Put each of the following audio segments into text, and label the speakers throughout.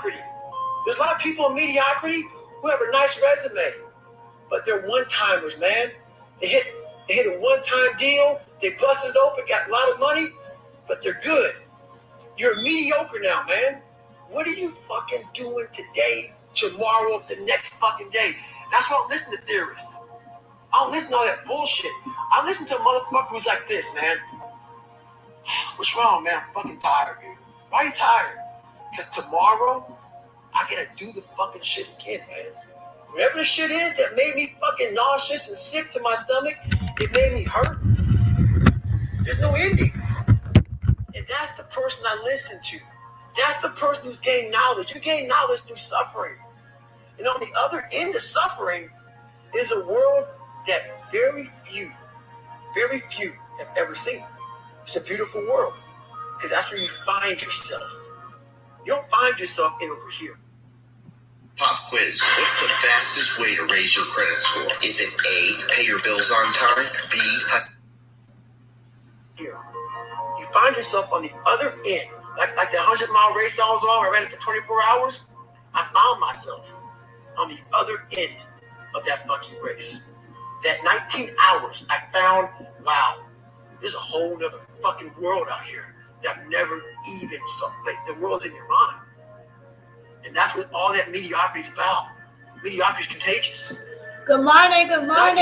Speaker 1: mediocrity. There's a lot of people in mediocrity who have a nice resume, but they're one-timers, man. They hit a one-time deal, they busted open, got a lot of money, but they're good. You're mediocre now, man. What are you fucking doing today, tomorrow, the next fucking day? That's why I don't listen to theorists. I don't listen to all that bullshit. I listen to a motherfucker who's like this, man. What's wrong, man? I'm fucking tired, dude. Why are you tired? Because tomorrow, I gotta do the fucking shit again, man. Whatever the shit is that made me fucking nauseous and sick to my stomach, it made me hurt. There's no ending. And that's the person I listen to. That's the person who's gained knowledge. You gain knowledge through suffering. And on the other end of suffering is a world that very few have ever seen. It's a beautiful world because that's where you find yourself. You don't find yourself in over here.
Speaker 2: Pop quiz. What's the fastest way to raise your credit score? Is it A, pay your bills on time? B,
Speaker 1: here. You find yourself on the other end. Like the 100-mile race I was on, I ran it for 24 hours. I found myself on the other end of that fucking race. That 19 hours, I found, wow, there's a whole nother fucking world out here that I've never even saw. Like, the world's in your mind. And that's what all that mediocrity is about. Mediocrity is contagious.
Speaker 3: Good morning, good morning.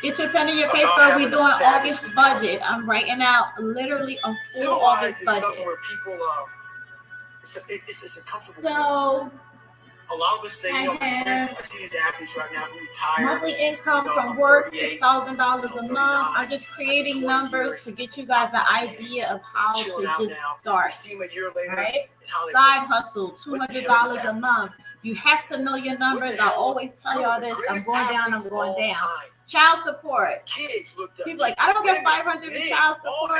Speaker 1: Get
Speaker 3: your pen and your paper. We're doing August budget. I'm writing out literally a full August budget.
Speaker 1: Where people, it's a comfortable
Speaker 3: so,
Speaker 1: a lot of us say, you know, for instance, I see these athletes right now who retire.
Speaker 3: Monthly income from work, $6,000 a month. I'm just creating numbers to get you guys an idea of how to just start. Right? Side hustle, $200 a month. You have to know your numbers. I always tell y'all this. I'm going down, I'm going down. Child support. People like, I don't get $500 in child support.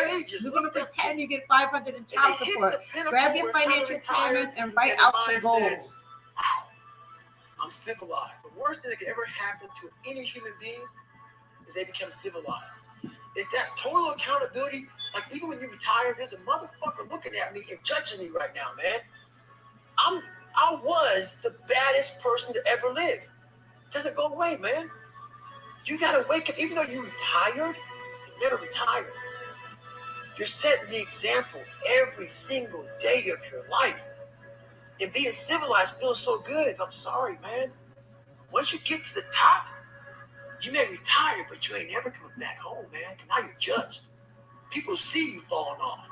Speaker 3: We're going to pretend you get $500 in child support. Grab your financial planners and write out your goals.
Speaker 1: I'm civilized. The worst thing that could ever happen to any human being is they become civilized. It's that total accountability. Like, even when you retire, there's a motherfucker looking at me and judging me right now, man. I was the baddest person to ever live. It doesn't go away, man. You gotta wake up. Even though you're retired, you never retired. You're setting the example every single day of your life. And being civilized feels so good. I'm sorry, man. Once you get to the top, you may retire, but you ain't never coming back home, man. Now you're judged. People see you falling off.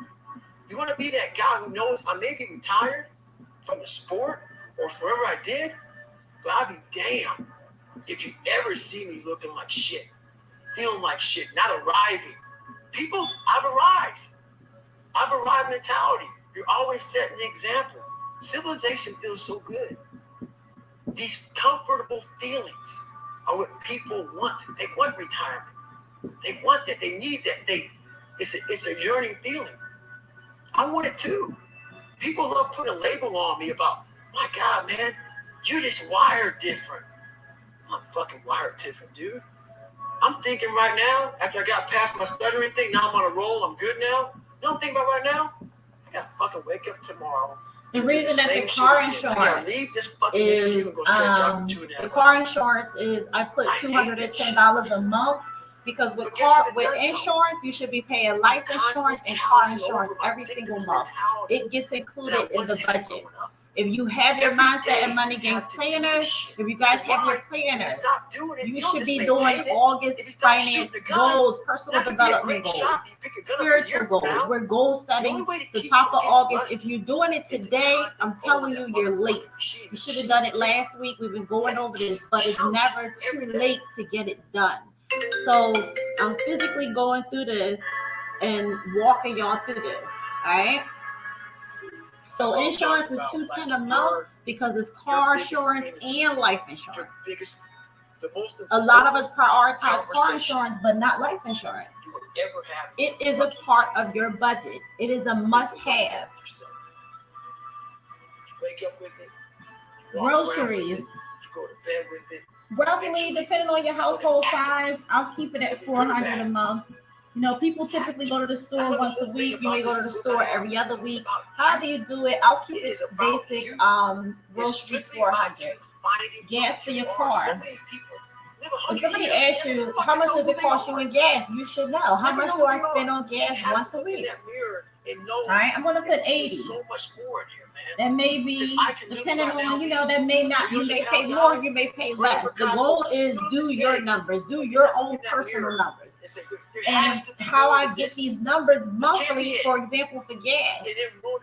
Speaker 1: You want to be that guy who knows I may be retired from the sport or forever I did, but I'll be damned if you ever see me looking like shit, feeling like shit, not arriving. People, I've arrived mentality. You're always setting the example. Civilization feels so good. These comfortable feelings are what people want. They want retirement. They want that. They need that. It's a yearning feeling. I want it too. People love putting a label on me about, my God, man, you're just wired different. I'm fucking wired different, dude. I'm thinking right now, after I got past my stuttering thing, now I'm on a roll, I'm good now. You know what I'm thinking about right now? I gotta fucking wake up tomorrow.
Speaker 3: The reason that the car insurance is, the car insurance is, I put $210 a month, because with insurance, you should be paying life insurance and car insurance every single month. It gets included in the budget. If you have your mindset and money game planners, if you guys have your planners, you should be doing August finance goals, personal development goals, spiritual goals. We're goal setting the top of August. If you're doing it today, I'm telling you, you're late. You should have done it last week. We've been going over this, but it's never too late to get it done. So I'm physically going through this and walking y'all through this, all right? So insurance is $210 a month because it's car insurance and life insurance. A lot of us prioritize car insurance, but not life insurance. It is a part of your budget. It is a must-have. Groceries. Roughly, depending on your household size, I'll keep it at $400 a month. You know, people typically go to the store once a week. You may go to the store every other week. How do you do it? I'll keep it basic. Groceries $400. Gas for your car. If somebody asks you how much does it cost you in gas, you should know. How much do I spend on gas once a week? All right, I'm gonna put 80. That may be depending on, you know, that may not, you may pay more, you may pay less. The goal is do your numbers, do your own personal numbers. And how I get these numbers monthly, for example, for gas,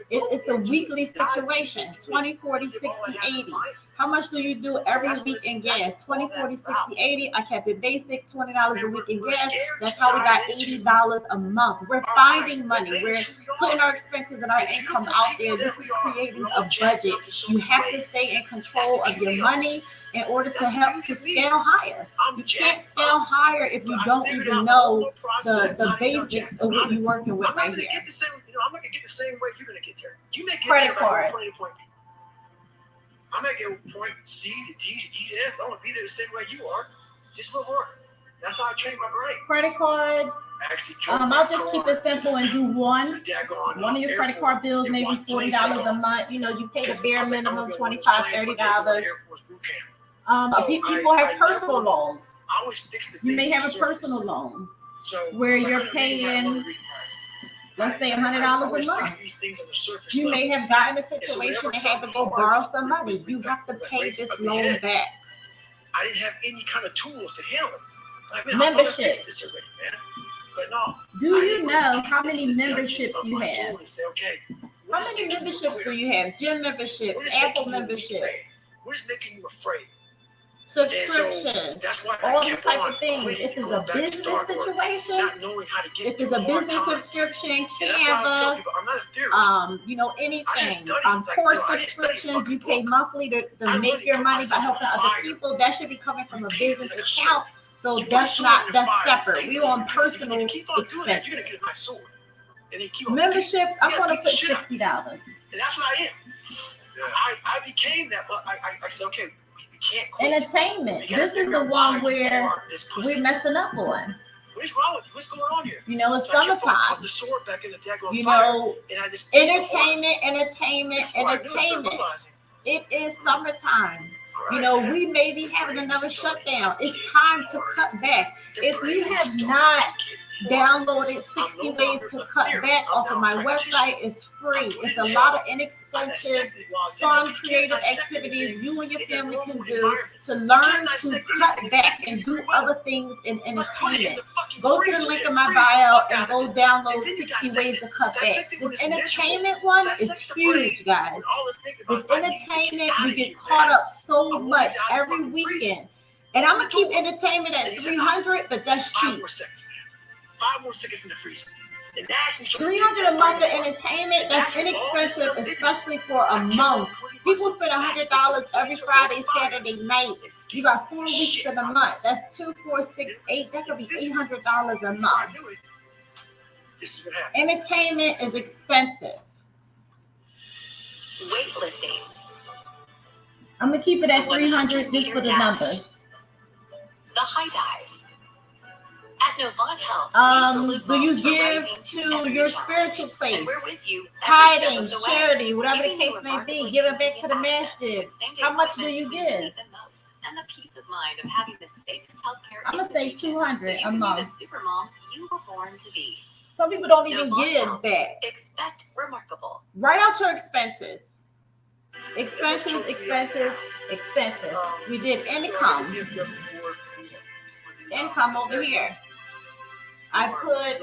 Speaker 3: it's a weekly situation, 20, 40, 60, 80. How much do you do every week in gas? 20, 40, 60, 80. I kept it basic, $20 a week in gas. That's how we got $80 a month. We're finding money. We're putting our expenses and our income out there. This is creating a budget. You have to stay in control of your money in order to help to scale higher. You can't scale higher if you don't even know the basics of what you're working with right here.
Speaker 1: I'm not gonna get the same way you're gonna get there. You may get
Speaker 3: credit
Speaker 1: there
Speaker 3: card.
Speaker 1: Point A to point B. I'm gonna get point C to D to E to F. I want to be there the same way you are, just a little more. That's how I train my brain.
Speaker 3: Credit cards. I'll just keep it simple and do one. One of your credit card bills, maybe $40 a month. You know, you pay the bare minimum, $25, $30. People have personal loans. You may have a personal loan where you're paying, let's say, $100 a month. You may have gotten a situation and had to go borrow some money. You have to pay this loan back.
Speaker 1: I didn't have any kind of tools to handle it.
Speaker 3: Memberships.
Speaker 1: But no,
Speaker 3: do you know how many memberships you have? How many memberships do you have? Gym memberships, Apple memberships.
Speaker 1: What is making you afraid?
Speaker 3: Subscriptions, all these type of things. If it's a business situation, if it's a business subscription, Canva, you know, anything, course subscriptions, you pay monthly to make your money by helping other people. That should be coming from a business account. So that's separate. We on personal expenses. Memberships, I'm going to put $60.
Speaker 1: And that's what I am. I became that, but I said, okay, we can't quit.
Speaker 3: Entertainment. This is the one where we're messing up on.
Speaker 1: What's wrong with you? What's going on here?
Speaker 3: You know, it's summertime. You know, entertainment. It is summertime. You know, we may be having another shutdown. It's time to cut back. If you have not downloaded 60 ways to cut back off of my website, it's free. It's a lot of inexpensive, fun, creative activities you and your family can do to learn to cut back and do other things in entertainment. Go to the link in my bio and go download 60 ways to cut back. This entertainment one is huge, guys. This entertainment, we get caught up so much every weekend. And I'm going to keep entertainment at $300, but that's cheap.
Speaker 1: 5 more seconds in the freezer.
Speaker 3: $300 a month for entertainment, that's inexpensive, especially for a month. People spend $100 every Friday, Saturday night. You got 4 weeks in a month. That's 2, 4, 6, 8. That could be $800 a month. Entertainment is expensive.
Speaker 4: Weightlifting.
Speaker 3: I'm gonna keep it at $300 just for the numbers.
Speaker 4: The high dive. At Novant Health,
Speaker 3: do you give to your spiritual place?
Speaker 4: And we're with you
Speaker 3: tithing, charity, whatever the case may be, giving back to the masses. How much do you give?
Speaker 4: And the peace of mind of having the safest healthcare.
Speaker 3: I'm gonna say $200 a month.
Speaker 4: The supermom you were born to be.
Speaker 3: Some people don't even give back.
Speaker 4: Expect remarkable.
Speaker 3: Write out your expenses. Expenses. We did income. Income over here. I put,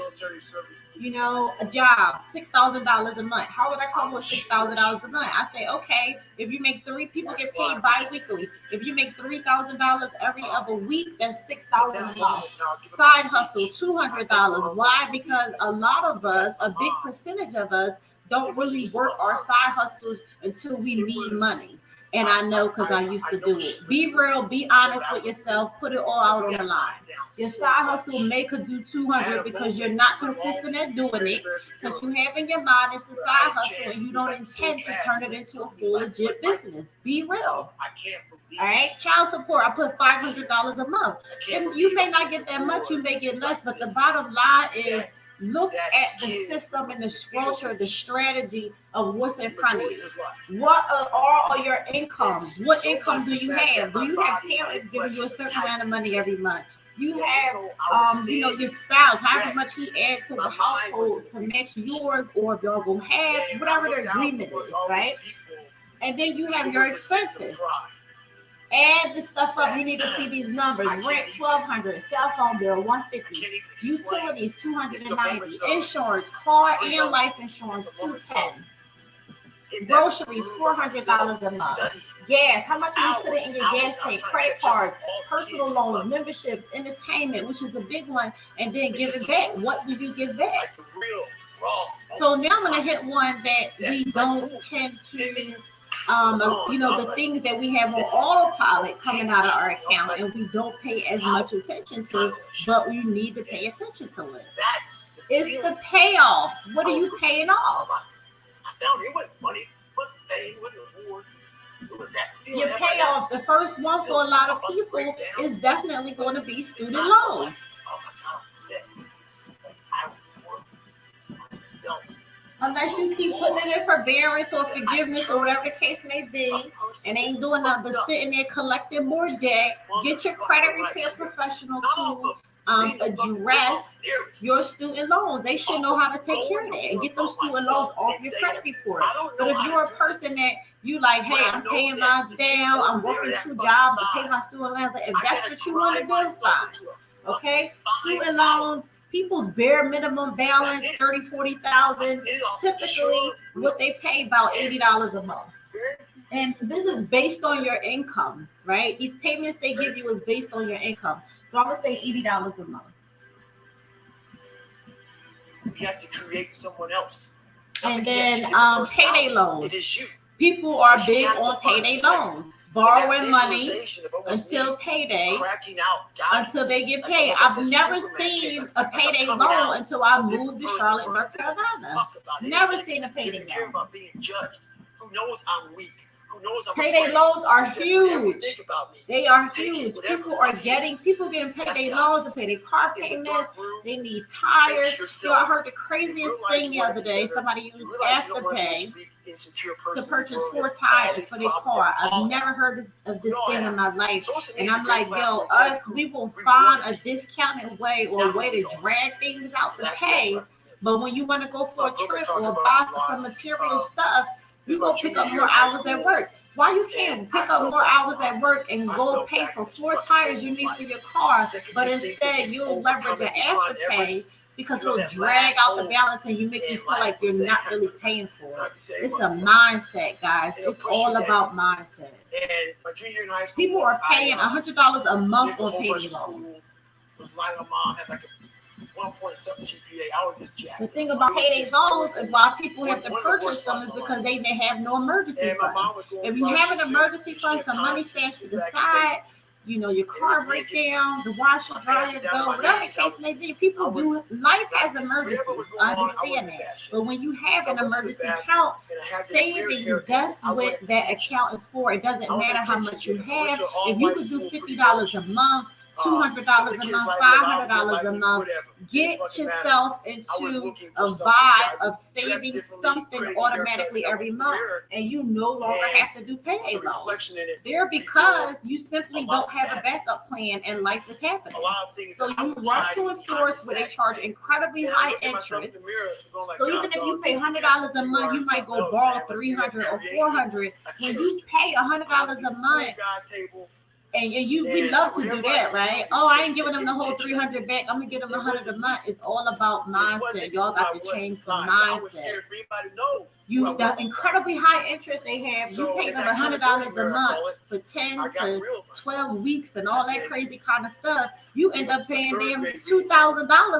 Speaker 3: you know, a job, $6,000 a month. How would I come with $6,000 a month? I say, okay, if you make 3, people get paid bi-weekly. If you make $3,000 every other week, that's $6,000 a month. Side hustle, $200. Why? Because a lot of us, a big percentage of us, don't really work our side hustles until we need money. And I know because I used to do it. Be real, be honest with yourself, put it all out on the line. Your side hustle may could do 200 because you're not consistent at doing it, because you have in your mind it's a side hustle and you don't intend to turn it into a full legit business. Be real. All right, child support, I put $500 a month. And you may not get that much, you may get less, but the bottom line is look at the system and the structure, the strategy of what's in front of you. What are all your incomes? What income do you have? Do you have parents giving you a certain amount of money every month? You have, your spouse, however much he adds to the household to match yours, or y'all go half, whatever the agreement is, right? And then you have your expenses. Add the stuff up. You need to see these numbers. Rent $1,200, cell phone bill $150, utilities $290, insurance, car and life insurance $210, groceries $400 a month. Gas, how much are you putting in your gas tank? Credit cards, personal loans, memberships, entertainment, which is a big one, and then give it back. What do you give back? So now I'm gonna hit one that we don't tend to. The things that we have on autopilot coming out of our account and we don't pay as much attention to, but you need to pay attention to it. It's the payoffs. What are you paying off?
Speaker 1: I found it wasn't money, wasn't fame, wasn't rewards. It was that
Speaker 3: your payoffs. The first one for a lot of people is definitely going to be student loans. Unless you keep putting it in forbearance or forgiveness or whatever the case may be, and ain't doing nothing but sitting there collecting more debt, get your credit repair professional to address your student loans. They should know how to take care of that and get those student loans off your credit report. But if you're a person that you like, hey, I'm paying mine down, I'm working 2 jobs to pay my student loans, if that's what you want to do, fine. Okay? Student loans, people's bare minimum balance, 30, 40,000, typically what they pay about $80 a month. And this is based on your income, right? These payments they give you is based on your income. So I'm gonna say $80 a month.
Speaker 1: You have to create someone else.
Speaker 3: And then payday loans. It is you. People are big on payday loans. Borrowing money until payday, until they get paid. I've never seen a payday loan until I moved to Charlotte, North Carolina. Never seen a payday loan.
Speaker 1: Who knows I'm weak?
Speaker 3: Payday loans are huge. They are huge. People getting payday loans to pay their car payments. They need tires. So I heard the craziest thing the other day. Somebody used Afterpay to purchase 4 tires for their car. I've never heard of this thing in my life. And I'm like, yo, we will find a discounted way or a way to drag things out to pay. But when you want to go for a trip or buy some material stuff, you go pick up more hours at work. Why you can't pick up more hours at work and go pay for 4 tires you need for your car, but instead you'll leverage your Afterpay because it'll drag out the balance and you make you feel like you're not really paying for it. It's a mindset, guys. It's all about mindset. People are paying $100 a month on payday loans. The thing about payday loans and why people have to purchase them is because they have no emergency fund. If you have an emergency fund, some money stashed to the side, your car break down, the washer, dryer, go, whatever the case may be, people do life as emergencies. I understand that. But when you have an emergency account, savings, that's what that account is for. It doesn't matter how much you have. If you could do $50 a month, $200 a month, $500 a month, get yourself into a vibe of saving something automatically every month, and you no longer have to do payday loans. They're because you simply don't have a backup plan and life is happening. So you run to a source where they charge incredibly high interest. So even if you pay $100 a month, you might go borrow $300 or $400. When you pay $100 a month, and we love to do that, right? Oh, I ain't giving them the whole $300 back. I'm gonna give them $100 a month. It's all about mindset. Y'all got to change the mindset. The incredibly high interest they have. You pay them $100 a month for 10 to 12 weeks and all that crazy kind of stuff. You end up paying them $2,000 back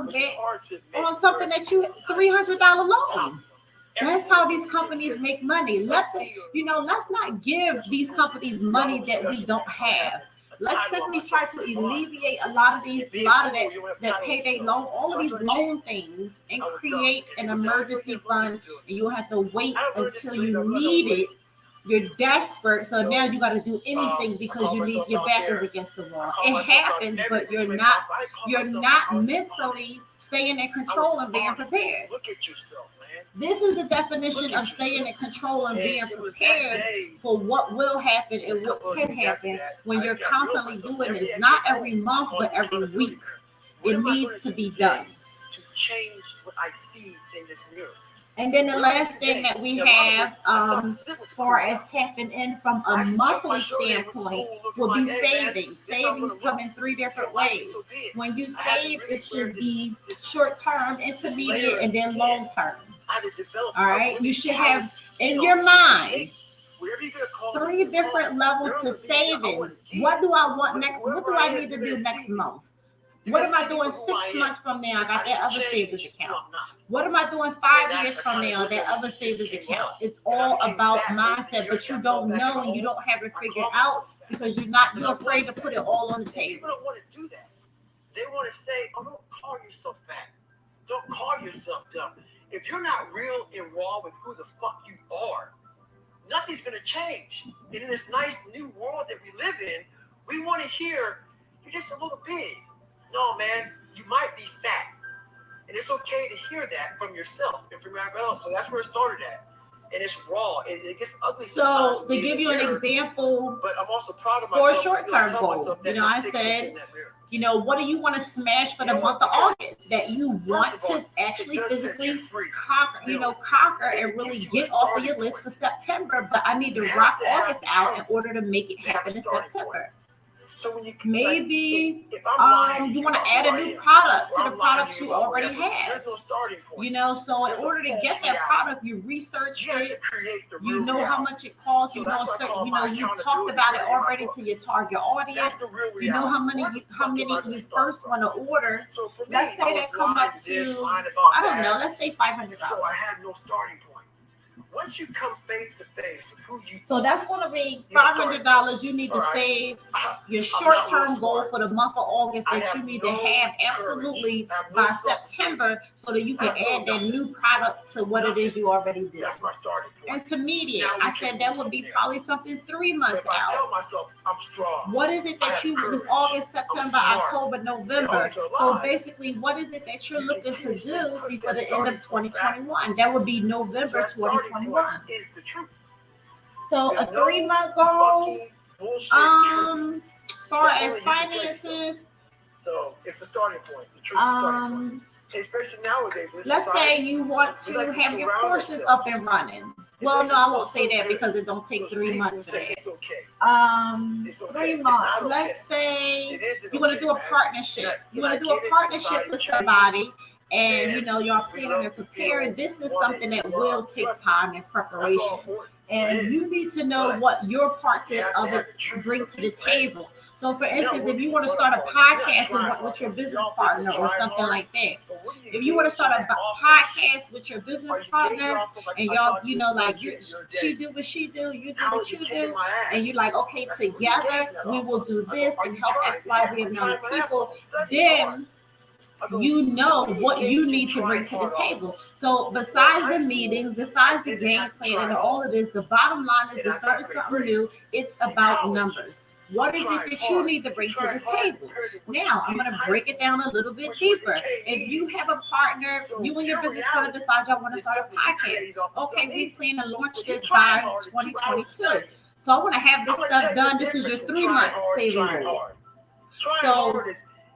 Speaker 3: on something that you $300 loan. That's how these companies make money. Let's not give these companies money that we don't have. Let's simply try to alleviate a lot of that payday loan, all of these loan things, and create an emergency fund. And you'll have to wait until you need it. You're desperate, so now you got to do anything because you need your back is against the wall. It happens, but you're not mentally staying in control and being prepared.
Speaker 1: Look at yourself, man.
Speaker 3: This is the definition of staying in control and being prepared for what will happen and what can happen when you're constantly doing this. Not every month, but every week. It needs to be done.
Speaker 1: To change what I see in this mirror.
Speaker 3: And then the last thing that we have, as far as tapping in from a monthly standpoint, will be savings. Savings come in 3 different ways. When you save, it should be short term, intermediate, and then long term. All right, you should have in your mind 3 different levels to savings. What do I want next? What do I need to do next month? What am I doing 6 months from now? I got that other savings account. What am I doing 5 years from now? That other savings account. It's all about mindset, but you don't know and you don't have it figured out because you're afraid to put it all on the table.
Speaker 1: People don't want to do that. They want to say, "Oh, don't call yourself fat. Don't call yourself dumb." If you're not real and raw with who the fuck you are, nothing's gonna change. And in this nice new world that we live in, we want to hear you're just a little big. No, man, you might be fat. And it's okay to hear that from yourself and from everybody else. So that's where it started at. And it's raw. It gets ugly sometimes.
Speaker 3: So to give you an example,
Speaker 1: but I'm also proud of myself
Speaker 3: for a short-term goal, I said, what do you want to smash for the month of August that you want to actually physically conquer and really get off of your list for September, but I need to rock August out in order to make it happen in September.
Speaker 1: So when you
Speaker 3: maybe you want to add a new product to the products you already have. So in order to get that product, you research it. You know how much it costs. You talked about it already to your target audience. You know how many you first want to order. Let's say that come up to, I don't know, let's say $500.
Speaker 1: So I had no starting point. Once you come face to face with who you
Speaker 3: so that's going to be $500 you need to save your short-term goal for the month of August that you need to have absolutely by September so that you can add that new product to what it is you already do.
Speaker 1: That's my starting point.
Speaker 3: Intermediate, I said that would be probably something 3 months out.
Speaker 1: I tell myself I'm strong.
Speaker 3: What is it that it's August, September, October, November? So basically, what is it that you're looking to do before the end of 2021? That would be November 2021.
Speaker 1: Is the truth.
Speaker 3: So a 3-month goal, far as finances.
Speaker 1: So it's a starting point. The truth is a starting point. Especially nowadays.
Speaker 3: Let's say you want to have your courses up and running. Well, no, I won't say that because it don't take 3 months for that. 3 months. Let's say you want to do a partnership. You want to do a partnership with somebody. And y'all planning and preparing. This is something that will take time and preparation. And you need to know what your parts of it bring to the table. So for instance, if you want to start a podcast with your business partner or something like that, if you want to start a podcast with your business partner and y'all, she do what she do, you do what you do, and you're like, okay, together we will do this and help X, Y, Z amount of people, then you know what you need to bring to the table. So besides the meetings, besides the game plan and all of this, the bottom line is to start something new. It's about numbers. What is it that you need to bring to the table? Now, I'm going to break it down a little bit deeper. If you have a partner, you and your business partner decide y'all want to start a podcast. Okay, we plan to launch this by 2022. So I want to have this stuff done. This is your 3-month saving goal.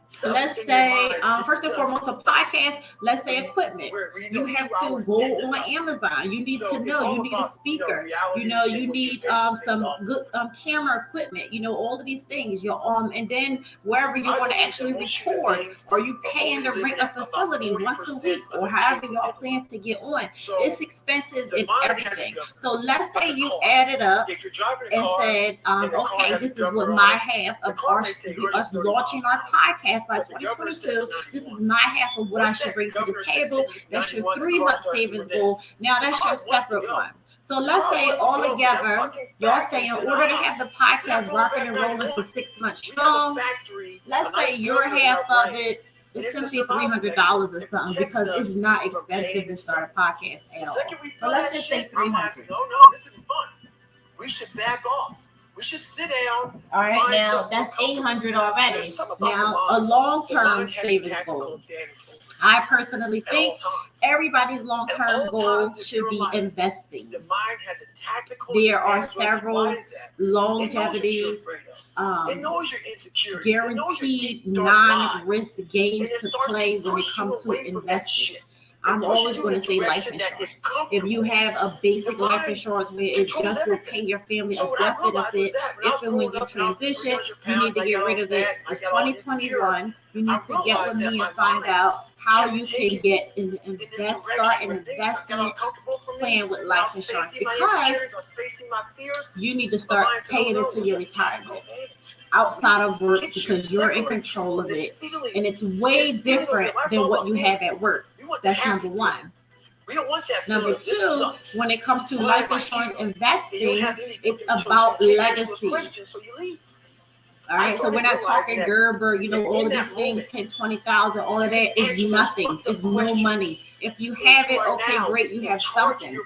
Speaker 3: So let's say, first and foremost, a podcast, let's say equipment. You have to go on Amazon. You need to know, you need a speaker. You need some good camera equipment, all of these things. And then wherever you want to actually record, or you paying to rent a facility once a week, or however y'all plan to get on. It's expenses and everything. So let's say you added up and said, okay, this is what my half of us launching our podcast FY2022. This is my half of what I should bring to the table. That's your 3-month savings goal. Now that's your separate one. So let's say all together, y'all say in order to have the podcast rocking and rolling for 6 months strong, let's say your half of it is simply $300 or something, because it's not expensive to start a podcast at all. So let's just say $300.
Speaker 1: No, this is fun. We should back off. We should sit down.
Speaker 3: All right, now that's $800 already. Now a long-term savings goal. I personally think everybody's long-term goal should be investing.
Speaker 1: The mind has a tactical.
Speaker 3: There are several longevity, guaranteed non-risk games to play when it comes to investing. I'm always going to say life insurance. If you have a basic life insurance where it just will pay your family a death benefit, if and when you transition, you need to get rid of it. It's 2021. You need to get with me and find out how you can start an investment plan with life insurance, because you need to start paying into your retirement outside of work, because you're in control of it, and it's way different than what you have at work. That's number one.
Speaker 1: We don't want that.
Speaker 3: Number two, when it comes to life insurance investing, it's about legacy. All right, so we're not talking Gerber, all of these things, 10, 20,000, all of that is nothing. It's no money. If you have it, okay, great, you have something.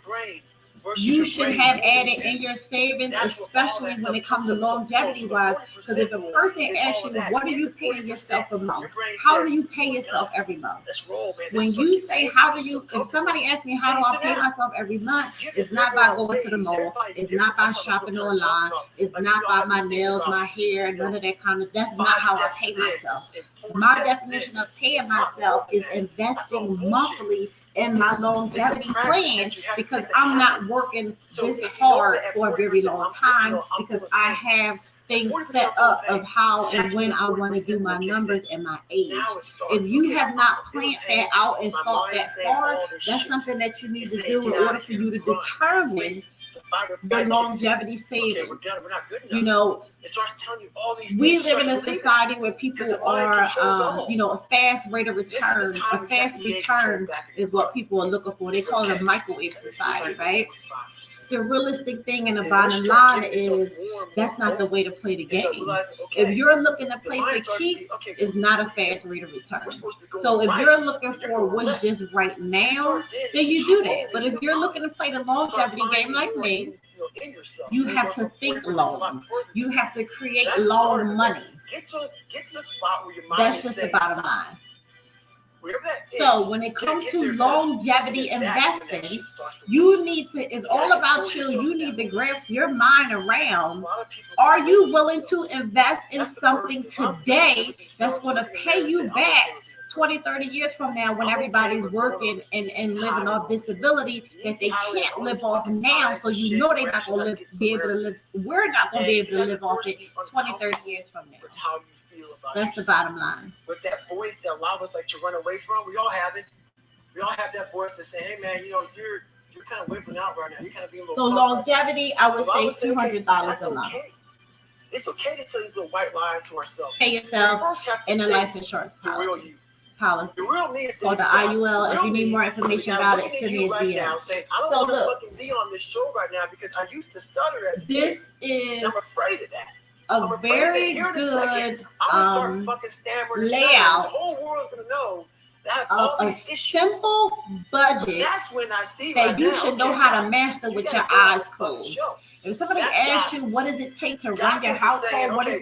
Speaker 3: You should have added in your savings, especially when it comes to longevity-wise, because if a person asks you, what are you paying yourself a month? How do you pay yourself every month? When you say, if somebody asks me, how do I pay myself every month? It's not by going to the mall. It's not by shopping online. It's not by my nails, my hair, none of that that's not how I pay myself. My definition of paying myself is investing monthly in my longevity plan, because I'm not working this hard for a very long time, because I have things set up of how and when I want to do my numbers and my age. If you have not planned that out and thought that far, that's something that you need to do in order for you to determine the longevity savings. We live in a society where people are, a fast rate of return. A fast return is what people are looking for. They call it a microwave society, right? The realistic thing and the bottom line is that's not the way to play the game. If you're looking to play for keeps, it's not a fast rate of return. So if you're looking for what's just right now, then you do that. But if you're looking to play the longevity game like me, you have to think long. You have to create long money. That's just the bottom line. So when it comes to longevity investing, it's all about you. You need to grasp your mind around, are you willing to invest in something today that's going to pay you back 20, 30 years from now, when everybody's working and living off disability that they can't live off now, so they're not going to be able to live. We're not going to be able to live off it 20, 30 years from now. That's the bottom line.
Speaker 1: With that voice that a lot of us like to run away from, we all have it. We all have that voice that say, "Hey man, you're kind of wimping out right now. You're kind of being a little."
Speaker 3: So longevity, I would say $200 a month.
Speaker 1: It's okay to tell these little white lies to ourselves.
Speaker 3: Pay yourself in a life insurance policy. The real me is called the IUL. If you need more information about it, send me a DM.
Speaker 1: I don't want to fucking be on this show right now because I used to stutter as a kid.
Speaker 3: This is
Speaker 1: I'm afraid of that.
Speaker 3: A very good layout
Speaker 1: the whole world's gonna know that
Speaker 3: of a simple budget that you should know how to master with your eyes closed. If somebody asks you, what does it take to run your household? What does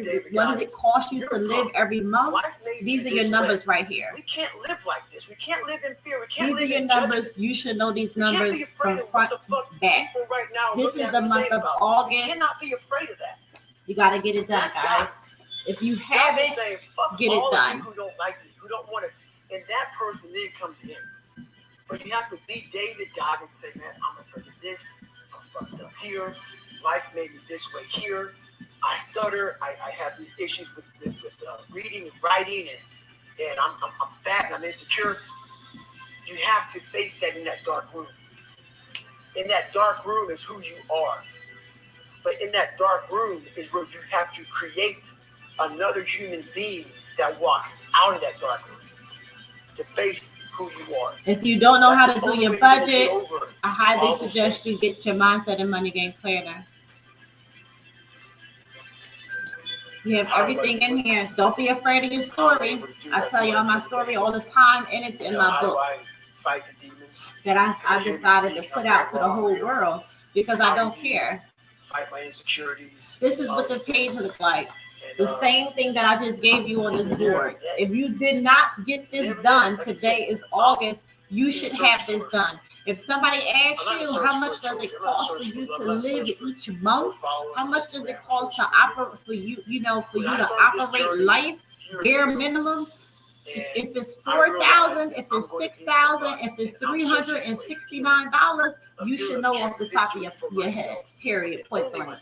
Speaker 3: it cost you to live every month? These are your numbers right here.
Speaker 1: We can't live like this. We can't live in fear.
Speaker 3: These are your numbers. You should know these numbers from front to back. This is the month of August.
Speaker 1: You cannot be afraid of that.
Speaker 3: You got to get it done, guys. If you have it, get it done.
Speaker 1: Who don't like it, who don't want it, and that person then comes in. But you have to be David Goggins and say, man, I'm afraid of this. I'm fucked up here. Life made me this way here. I stutter. I have these issues with reading and writing, and I'm fat and I'm insecure. You have to face that in that dark room. In that dark room is who you are. But in that dark room is where you have to create another human being that walks out of that dark room to face who you are.
Speaker 3: If you don't know how to do your budget, I highly suggest you get your Mindset and Money Game Planner. You have everything in here. Don't be afraid of your story. I tell you all my story all the time, and it's in my book that I decided to put out to the whole world because I don't care.
Speaker 1: Fight my insecurities.
Speaker 3: This is what the page looks like. The same thing that I just gave you on this board. If you did not get this done, today is August, you should have this done. If somebody asks you how much does it cost for you to live each month, how much does it cost to operate for you, for you to operate life, bare minimum? If it's $4,000, if it's $6,000, if it's $369, you should know off the top of your head. Period. Point blank.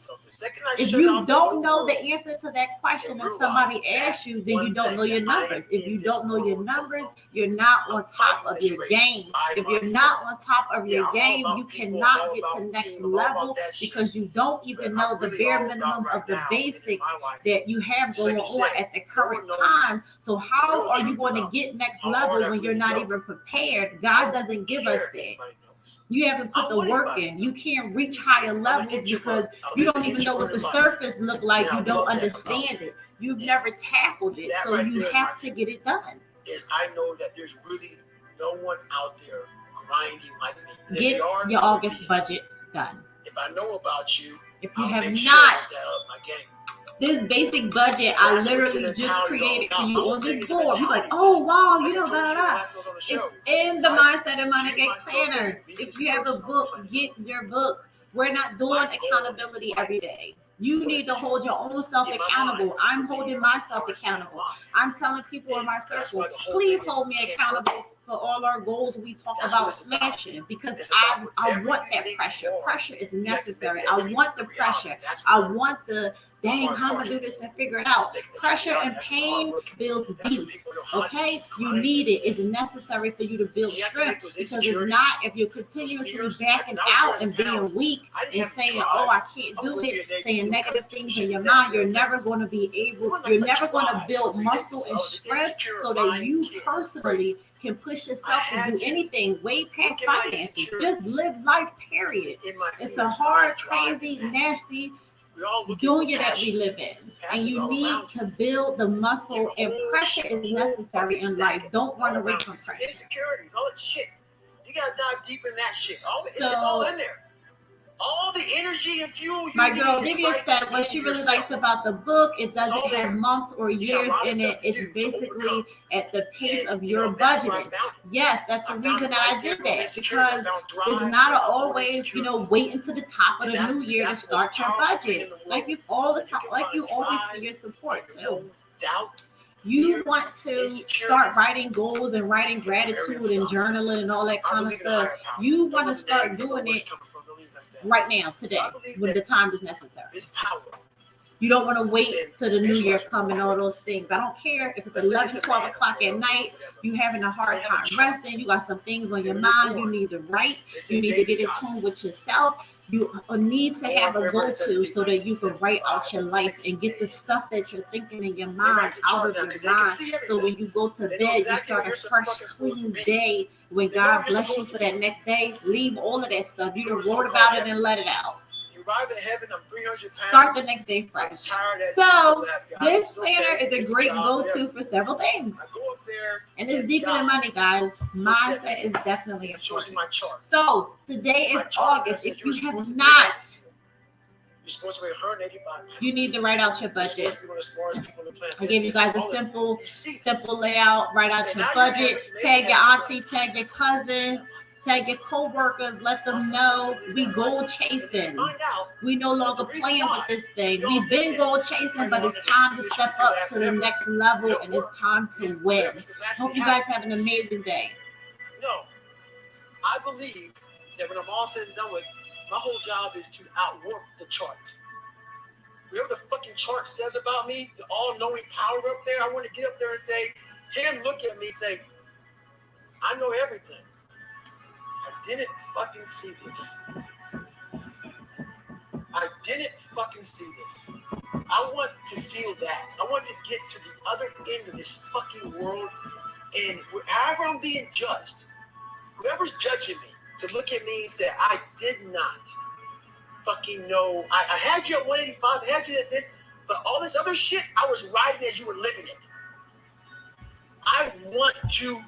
Speaker 3: If you don't know the answer to that question, if somebody asks you, then you don't know your numbers. If you don't know your numbers, you're not on top of your game. If you're not on top of your game, you cannot get to next level because you don't even know the bare minimum of the basics that you have going on at the current time. So how are you going to get next level when you're not even prepared? God doesn't give us that. You haven't put the work in. You can't reach higher levels because you don't even know what the surface look like. You don't understand it. You've never tackled it. So you have to get it done.
Speaker 1: I know that there's really no one out there grinding like me.
Speaker 3: Get your August budget done.
Speaker 1: If I know about you,
Speaker 3: if you have not, this basic budget I literally just created for you on this board. You're like, oh wow, It's in the Mindset and Money Game Planner. If you have a book, get your book. We're not doing accountability every day. You need to hold your own self accountable. I'm holding myself accountable. I'm telling people in my circle, please hold me accountable for all our goals we talk about smashing because I want that pressure. Pressure is necessary. I want the pressure. I want the dang, how to do this and figure it out. Pressure and pain builds beasts, okay? You need it. It's necessary for you to build strength because if you're continuously backing out and being weak and saying, oh, I can't do it, saying negative things in your mind, you're never going to build muscle and strength so that you personally can push yourself and do anything way past finances. Just live life, period. It's a hard, crazy, nasty dunya that we live in, and you need to build the muscle, and pressure is necessary in life. Don't run away from pressure.
Speaker 1: Insecurities, all that shit. You gotta dive deep in that shit. It's all in there. All the energy and fuel.
Speaker 3: My girl Vivian said what she really likes about the book, it doesn't have months or years in it. It's basically at the pace of your budgeting. Yes, that's the reason that I did that, because it's not always, wait until the top of the new year to start your budget. Like you always for your support too. You want to start writing goals and writing gratitude and journaling and all that kind of stuff. You want to start doing it right now, today, when the time is necessary. You don't want to wait till the new year come and all those things. I don't care if it's 11, 12 o'clock at night, you having a hard time resting, you got some things on your mind, you need to write, you need to get in tune with yourself. You need to have a go-to so that you can write out your life and get the stuff that you're thinking in your mind out of your mind. So when you go to bed, you start a fresh, clean day. When God bless you for that next day, leave all of that stuff. You don't worry about it and let it out. Start the next day fresh. So this planner is a great go-to for several things. And it's deeper than money, guys. Mindset is definitely important. So today is August. If you have not, you need to write out your budget. I gave you guys a simple layout. Write out your budget. Tag your auntie, tag your cousin, tag your co-workers, let them know we goal chasing. We no longer playing with this thing. We've been goal chasing, but it's time to step up to the next level, and it's time to win. Hope you guys have an amazing day.
Speaker 1: No, I believe that when I'm all said and done with, my whole job is to outwork the chart. Whatever the fucking chart says about me, the all-knowing power up there, I want to get up there and say, him look at me and say, I know everything. I didn't fucking see this. I didn't fucking see this. I want to feel that. I want to get to the other end of this fucking world, and wherever I'm being judged, whoever's judging me, to look at me and say, I did not fucking know. I had you at 185, I had you at this, but all this other shit, I was riding as you were living it. I want to